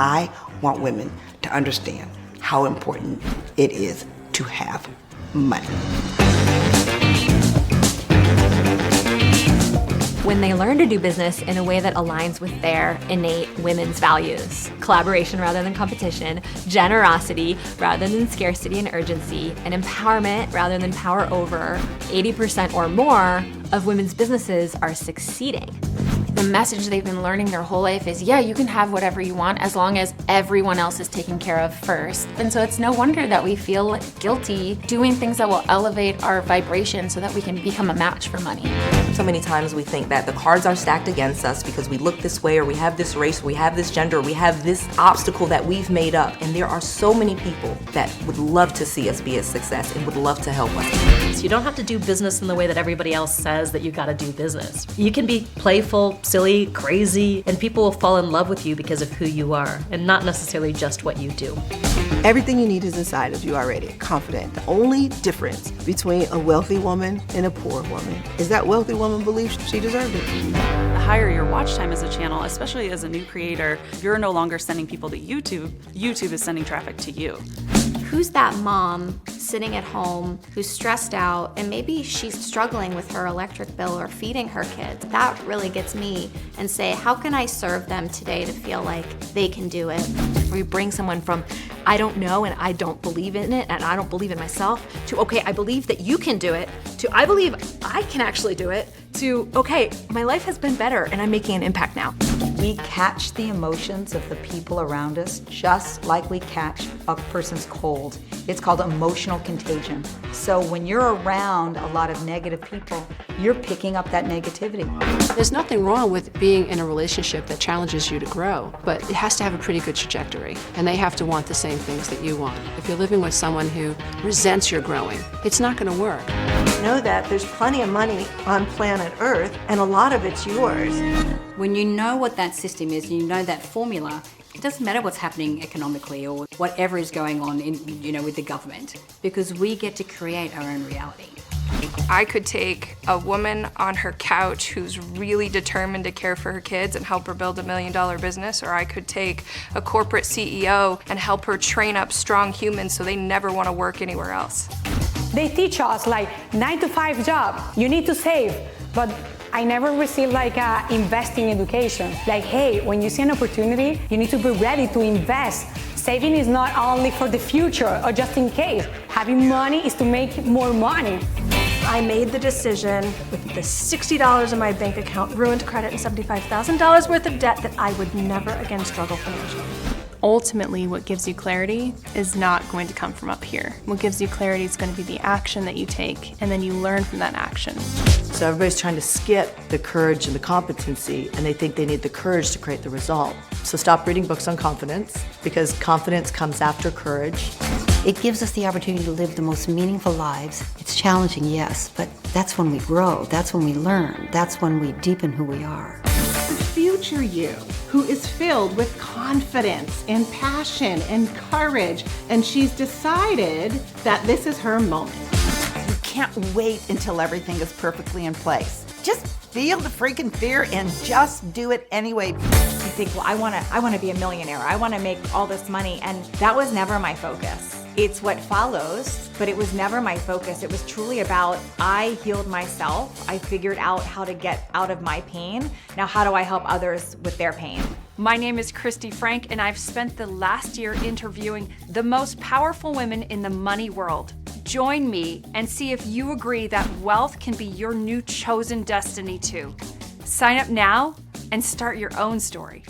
I want women to understand how important it is to have money. When they learn to do business in a way that aligns with their innate women's values, collaboration rather than competition, generosity rather than scarcity and urgency, and empowerment rather than power over, 80% or more of women's businesses are succeeding. The message they've been learning their whole life is, yeah, you can have whatever you want as long as everyone else is taken care of first. And so it's no wonder that we feel guilty doing things that will elevate our vibration so that we can become a match for money. So many times we think that the cards are stacked against us because we look this way, or we have this race, or we have this gender, or we have this obstacle that we've made up. And there are so many people that would love to see us be a success and would love to help us. So you don't have to do business in the way that everybody else says that you gotta do business. You can be playful, silly, crazy, and people will fall in love with you because of who you are and not necessarily just what you do. Everything you need is inside of you already, confident. The only difference between a wealthy woman and a poor woman is that wealthy woman believes she deserved it. The higher your watch time as a channel, especially as a new creator, you're no longer sending people to YouTube. YouTube is sending traffic to you. Who's that mom sitting at home who's stressed out and maybe she's struggling with her electric bill or feeding her kids? That really gets me and say, how can I serve them today to feel like they can do it? We bring someone from, I don't know and I don't believe in it and I don't believe in myself, to, okay, I believe that you can do it, to, I believe I can actually do it, to, okay, my life has been better and I'm making an impact now. We catch the emotions of the people around us just like we catch a person's cold. It's called emotional contagion. So when you're around a lot of negative people, you're picking up that negativity. There's nothing wrong with being in a relationship that challenges you to grow, but it has to have a pretty good trajectory, and they have to want the same things that you want. If you're living with someone who resents your growing, it's not going to work. Know that there's plenty of money on planet Earth, and a lot of it's yours. When you know what that system is and you know that formula, it doesn't matter what's happening economically or whatever is going on with the government, because we get to create our own reality. I could take a woman on her couch who's really determined to care for her kids and help her build $1 million business, or I could take a corporate CEO and help her train up strong humans so they never want to work anywhere else. They teach us like 9-to-5 job, you need to save, but I never received like investing education. Like, hey, when you see an opportunity, you need to be ready to invest. Saving is not only for the future or just in case. Having money is to make more money. I made the decision with the $60 in my bank account, ruined credit, and $75,000 worth of debt that I would never again struggle financially. Ultimately, what gives you clarity is not going to come from up here. What gives you clarity is going to be the action that you take, and then you learn from that action. So everybody's trying to skip the courage and the competency, and they think they need the courage to create the result. So stop reading books on confidence, because confidence comes after courage. It gives us the opportunity to live the most meaningful lives. It's challenging, yes, but that's when we grow, that's when we learn, that's when we deepen who we are. The future you, who is filled with confidence and passion and courage, and she's decided that this is her moment. You can't wait until everything is perfectly in place. Just feel the freaking fear and just do it anyway. You think, well, I want to be a millionaire. I want to make all this money, and that was never my focus. It's what follows, but it was never my focus. It was truly about, I healed myself. I figured out how to get out of my pain. Now, how do I help others with their pain? My name is Christy Frank, and I've spent the last year interviewing the most powerful women in the money world. Join me and see if you agree that wealth can be your new chosen destiny too. Sign up now and start your own story.